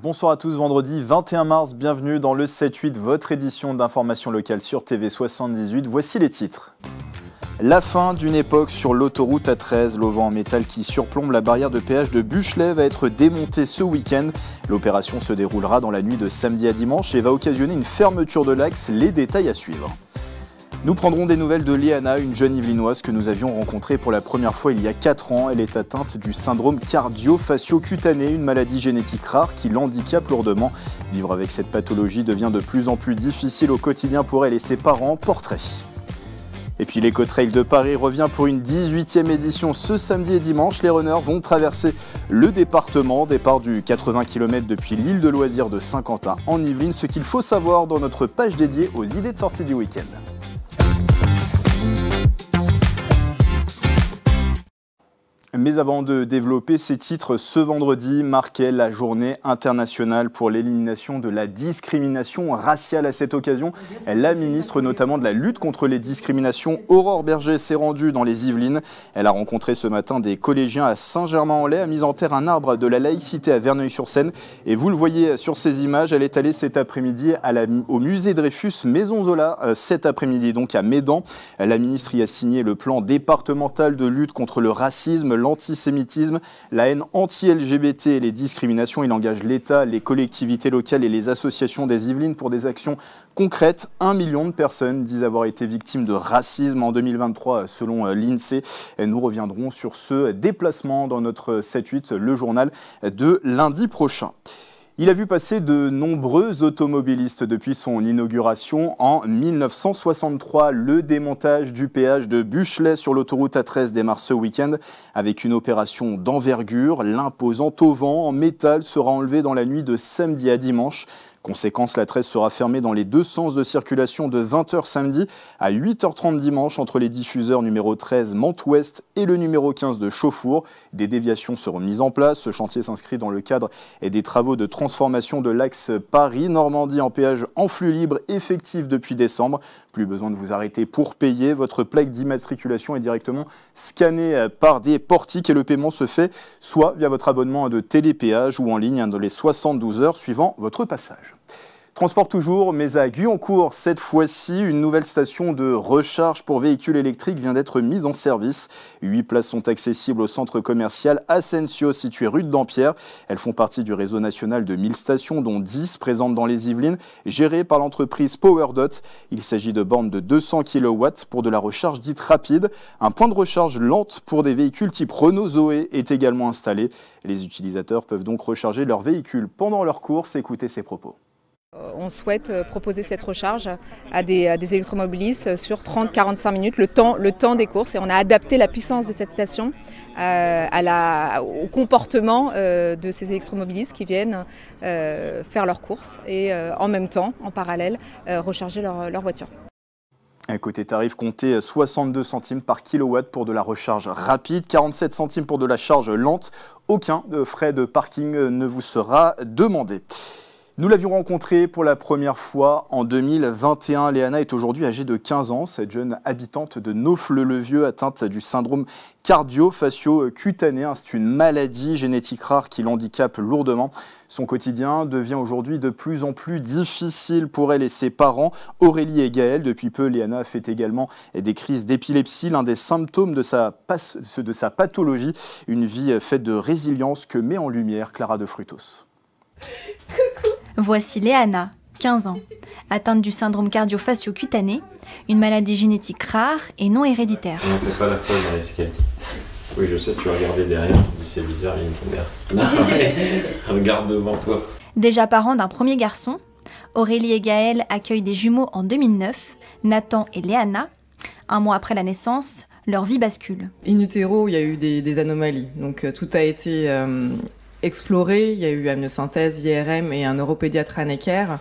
Bonsoir à tous, vendredi 21 mars, bienvenue dans le 7-8, votre édition d'information locale sur TV78. Voici les titres. La fin d'une époque sur l'autoroute A13, l'auvent en métal qui surplombe la barrière de péage de Buchelet va être démontée ce week-end. L'opération se déroulera dans la nuit de samedi à dimanche et va occasionner une fermeture de l'axe, les détails à suivre. Nous prendrons des nouvelles de Léana, une jeune Yvelinoise que nous avions rencontrée pour la première fois il y a 4 ans. Elle est atteinte du syndrome cardio-fascio-cutané, une maladie génétique rare qui l'handicape lourdement. Vivre avec cette pathologie devient de plus en plus difficile au quotidien pour elle et ses parents. Portrait. Et puis l'Eco-Trail de Paris revient pour une 18e édition ce samedi et dimanche. Les runners vont traverser le département, départ du 80 km depuis l'île de loisirs de Saint-Quentin en Yvelines. Ce qu'il faut savoir dans notre page dédiée aux idées de sortie du week-end. Mais avant de développer ces titres, ce vendredi marquait la journée internationale pour l'élimination de la discrimination raciale. À cette occasion, la ministre notamment de la lutte contre les discriminations, Aurore Bergé, s'est rendue dans les Yvelines. Elle a rencontré ce matin des collégiens à Saint-Germain-en-Laye, a mis en terre un arbre de la laïcité à Verneuil-sur-Seine. Et vous le voyez sur ces images, elle est allée cet après-midi au musée Dreyfus Maison Zola, cet après-midi donc à Médan. La ministre y a signé le plan départemental de lutte contre le racisme, l'antisémitisme, la haine anti-LGBT et les discriminations. Il engage l'État, les collectivités locales et les associations des Yvelines pour des actions concrètes. 1 million de personnes disent avoir été victimes de racisme en 2023 selon l'INSEE. Nous reviendrons sur ce déplacement dans notre 7-8, le journal de lundi prochain. Il a vu passer de nombreux automobilistes depuis son inauguration en 1963. Le démontage du péage de Buchelet sur l'autoroute A13 démarre ce week-end avec une opération d'envergure. L'imposant auvent en métal sera enlevé dans la nuit de samedi à dimanche. Conséquence, la 13 sera fermée dans les deux sens de circulation de 20h samedi à 8h30 dimanche entre les diffuseurs numéro 13 Mantes-Ouest et le numéro 15 de Chauffour. Des déviations seront mises en place. Ce chantier s'inscrit dans le cadre des travaux de transformation de l'axe Paris-Normandie en péage en flux libre effectif depuis décembre. Plus besoin de vous arrêter pour payer. Votre plaque d'immatriculation est directement scannée par des portiques et le paiement se fait soit via votre abonnement de télépéage ou en ligne dans les 72 heures suivant votre passage. Transport toujours, mais à Guyancourt, cette fois-ci, une nouvelle station de recharge pour véhicules électriques vient d'être mise en service. 8 places sont accessibles au centre commercial Asensio, situé rue de Dampierre. Elles font partie du réseau national de 1000 stations, dont 10 présentes dans les Yvelines, gérées par l'entreprise PowerDot. Il s'agit de bornes de 200 kW pour de la recharge dite rapide. Un point de recharge lente pour des véhicules type Renault Zoé est également installé. Les utilisateurs peuvent donc recharger leur véhicule pendant leur course. Écoutez ses propos. On souhaite proposer cette recharge à des électromobilistes sur 30-45 minutes, le temps des courses. Et on a adapté la puissance de cette station au comportement de ces électromobilistes qui viennent faire leurs courses et en même temps, en parallèle, recharger leur voiture. Côté tarif, comptez 62 centimes par kilowatt pour de la recharge rapide, 47 centimes pour de la charge lente. Aucun frais de parking ne vous sera demandé. Nous l'avions rencontrée pour la première fois en 2021. Léana est aujourd'hui âgée de 15 ans. Cette jeune habitante de Naufle-le-Vieux atteinte du syndrome cardio-fascio-cutané. C'est une maladie génétique rare qui l'handicape lourdement. Son quotidien devient aujourd'hui de plus en plus difficile pour elle et ses parents, Aurélie et Gaël. Depuis peu, Léana fait également des crises d'épilepsie, l'un des symptômes de sa pathologie. Une vie faite de résilience que met en lumière Clara de Frutos. Voici Léana, 15 ans, atteinte du syndrome cardio-fascio-cutané, une maladie génétique rare et non héréditaire. On ne fait pas la fois dans l'escalier. Oui, je sais, tu regardais derrière, c'est bizarre, il y a une caméra. Non, regarde devant toi. Déjà parents d'un premier garçon, Aurélie et Gaël accueillent des jumeaux en 2009, Nathan et Léana. Un mois après la naissance, leur vie bascule. In utero, il y a eu des anomalies, donc tout a été exploré. Il y a eu amniosynthèse, IRM et un neuropédiatre annécaire.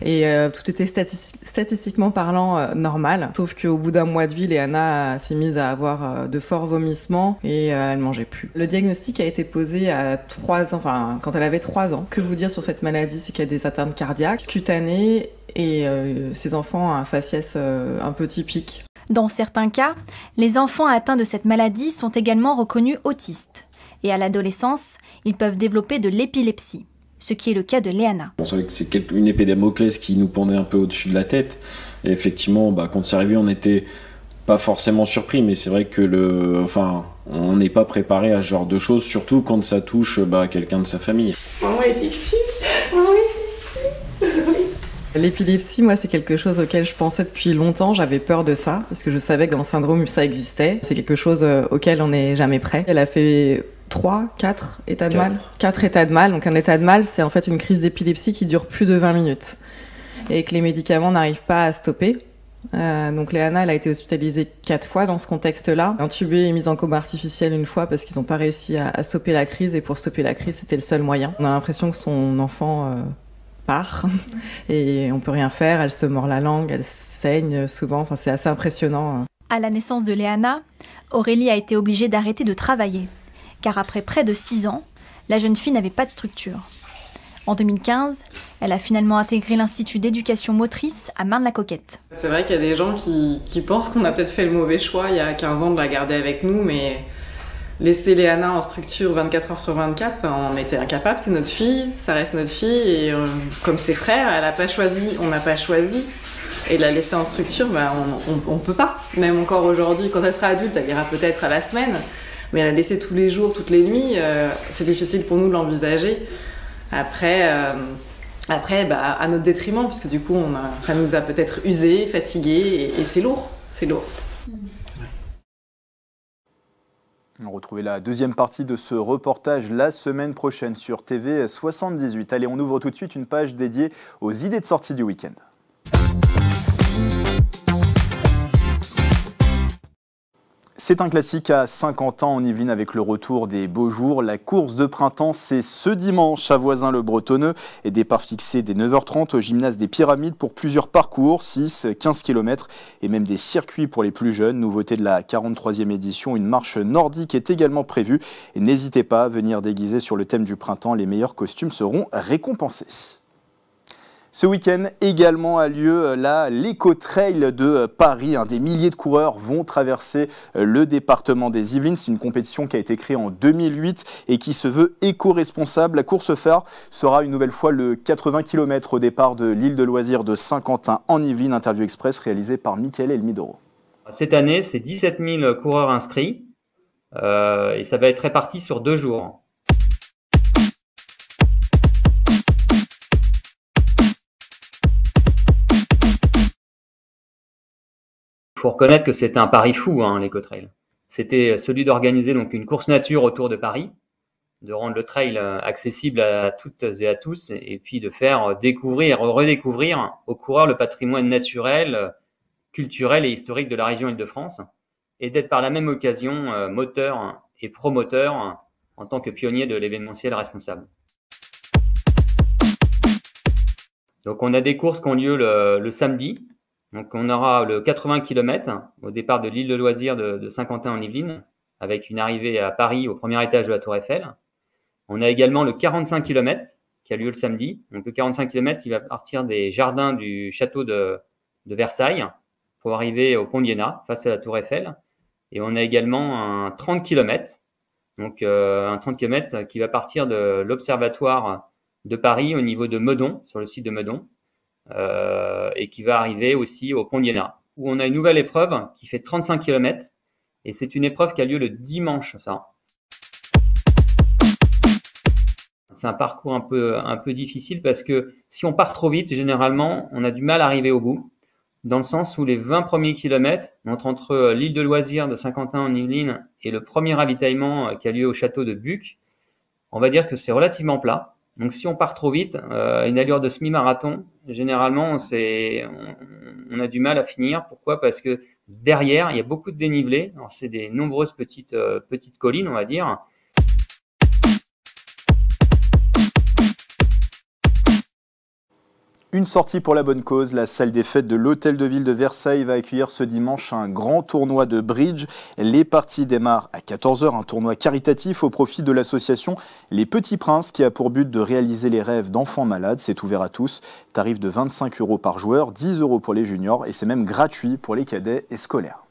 Et tout était statistiquement parlant normal. Sauf qu'au bout d'un mois de vie, Léana s'est mise à avoir de forts vomissements et elle mangeait plus. Le diagnostic a été posé à 3 ans, enfin quand elle avait 3 ans. Que vous dire sur cette maladie, c'est qu'il y a des atteintes cardiaques, cutanées et ces enfants ont un faciès un peu typique. Dans certains cas, les enfants atteints de cette maladie sont également reconnus autistes. Et à l'adolescence, ils peuvent développer de l'épilepsie. ce qui est le cas de Léana. On savait que c'est une épée Damoclès qui nous pendait un peu au-dessus de la tête. Et effectivement, quand c'est arrivé, on n'était pas forcément surpris, mais c'est vrai que on n'est pas préparé à ce genre de choses, surtout quand ça touche quelqu'un de sa famille. Maman était petite. L'épilepsie, moi, c'est quelque chose auquel je pensais depuis longtemps. J'avais peur de ça, parce que je savais que dans le syndrome, ça existait. C'est quelque chose auquel on n'est jamais prêt. Elle a fait 4 états de mal. 4 états de mal. Donc un état de mal, c'est en fait une crise d'épilepsie qui dure plus de 20 minutes. Et que les médicaments n'arrivent pas à stopper. Donc Léana, elle a été hospitalisée 4 fois dans ce contexte-là. Intubée et mise en coma artificielle 1 fois parce qu'ils n'ont pas réussi à stopper la crise. Et pour stopper la crise, c'était le seul moyen. On a l'impression que son enfant part et on peut rien faire. Elle se mord la langue, elle saigne souvent. Enfin, c'est assez impressionnant. À la naissance de Léana, Aurélie a été obligée d'arrêter de travailler. Car après près de 6 ans, la jeune fille n'avait pas de structure. En 2015, elle a finalement intégré l'Institut d'éducation motrice à Marne-la-Coquette. C'est vrai qu'il y a des gens qui pensent qu'on a peut-être fait le mauvais choix il y a 15 ans de la garder avec nous, mais laisser Léana en structure 24 heures sur 24, on était incapable, c'est notre fille, ça reste notre fille, et comme ses frères, elle n'a pas choisi, on n'a pas choisi. Et la laisser en structure, on peut pas. Même encore aujourd'hui, quand elle sera adulte, elle ira peut-être à la semaine, mais la laisser tous les jours, toutes les nuits, c'est difficile pour nous de l'envisager. Après, à notre détriment, parce que du coup, ça nous a peut-être usés, fatigués, et c'est lourd. C'est lourd. On retrouvait la deuxième partie de ce reportage la semaine prochaine sur TV 78. Allez, on ouvre tout de suite une page dédiée aux idées de sortie du week-end. C'est un classique à Saint-Quentin en Yvelines avec le retour des beaux jours. La course de printemps, c'est ce dimanche à Voisins-le-Bretonneux. Et départ fixé dès 9h30 au gymnase des Pyramides pour plusieurs parcours, 6, 15 km et même des circuits pour les plus jeunes. Nouveauté de la 43e édition, une marche nordique est également prévue. Et n'hésitez pas à venir déguiser sur le thème du printemps. Les meilleurs costumes seront récompensés. Ce week-end également a lieu l'Éco-Trail de Paris. Des milliers de coureurs vont traverser le département des Yvelines. C'est une compétition qui a été créée en 2008 et qui se veut éco-responsable. La course phare sera une nouvelle fois le 80 km au départ de l'île de loisirs de Saint-Quentin en Yvelines. Interview express réalisée par Mickaël Elmidoro. Cette année, c'est 17 000 coureurs inscrits et ça va être réparti sur 2 jours. Il faut reconnaître que c'était un pari fou, l'Éco-Trail. C'était celui d'organiser donc une course nature autour de Paris, de rendre le trail accessible à toutes et à tous, et puis de faire découvrir, redécouvrir aux coureurs le patrimoine naturel, culturel et historique de la région Île-de-France, et d'être par la même occasion moteur et promoteur en tant que pionnier de l'événementiel responsable. Donc on a des courses qui ont lieu le samedi. Donc on aura le 80 km au départ de l'île de loisirs de Saint-Quentin en Yvelines, avec une arrivée à Paris au premier étage de la Tour Eiffel. On a également le 45 km qui a lieu le samedi. Donc le 45 km, il va partir des jardins du château de Versailles pour arriver au pont d'Iéna, face à la Tour Eiffel. Et on a également un 30 km, donc un 30 km qui va partir de l'Observatoire de Paris au niveau de Meudon, sur le site de Meudon. Et qui va arriver aussi au pont d'Iéna, où on a une nouvelle épreuve qui fait 35 km, et c'est une épreuve qui a lieu le dimanche, ça. C'est un parcours un peu difficile parce que si on part trop vite, généralement, on a du mal à arriver au bout, dans le sens où les 20 premiers kilomètres, entre l'île de loisirs de Saint-Quentin en Yvelines et le premier ravitaillement qui a lieu au château de Buc, on va dire que c'est relativement plat. Donc si on part trop vite, une allure de semi-marathon, généralement on a du mal à finir. Pourquoi ? Parce que derrière, il y a beaucoup de dénivelé. Alors c'est des nombreuses petites collines, on va dire. Une sortie pour la bonne cause. La salle des fêtes de l'Hôtel de Ville de Versailles va accueillir ce dimanche un grand tournoi de bridge. Les parties démarrent à 14 h, un tournoi caritatif au profit de l'association Les Petits Princes qui a pour but de réaliser les rêves d'enfants malades. C'est ouvert à tous. Tarif de 25 € par joueur, 10 € pour les juniors et c'est même gratuit pour les cadets et scolaires.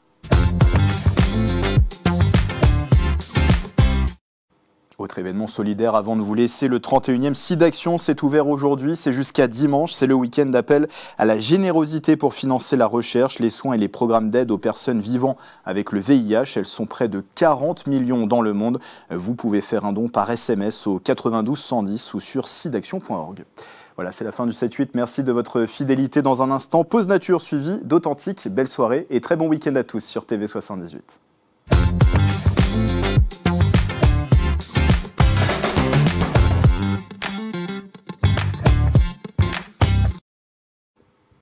Autre événement solidaire avant de vous laisser, le 31e SIDAction s'est ouvert aujourd'hui, c'est jusqu'à dimanche, c'est le week-end d'appel à la générosité pour financer la recherche, les soins et les programmes d'aide aux personnes vivant avec le VIH. Elles sont près de 40 millions dans le monde. Vous pouvez faire un don par SMS au 92 110 ou sur sidaction.org. Voilà, c'est la fin du 7-8. Merci de votre fidélité. Dans un instant, Pause Nature suivie d'Authentique. Belle soirée et très bon week-end à tous sur TV78.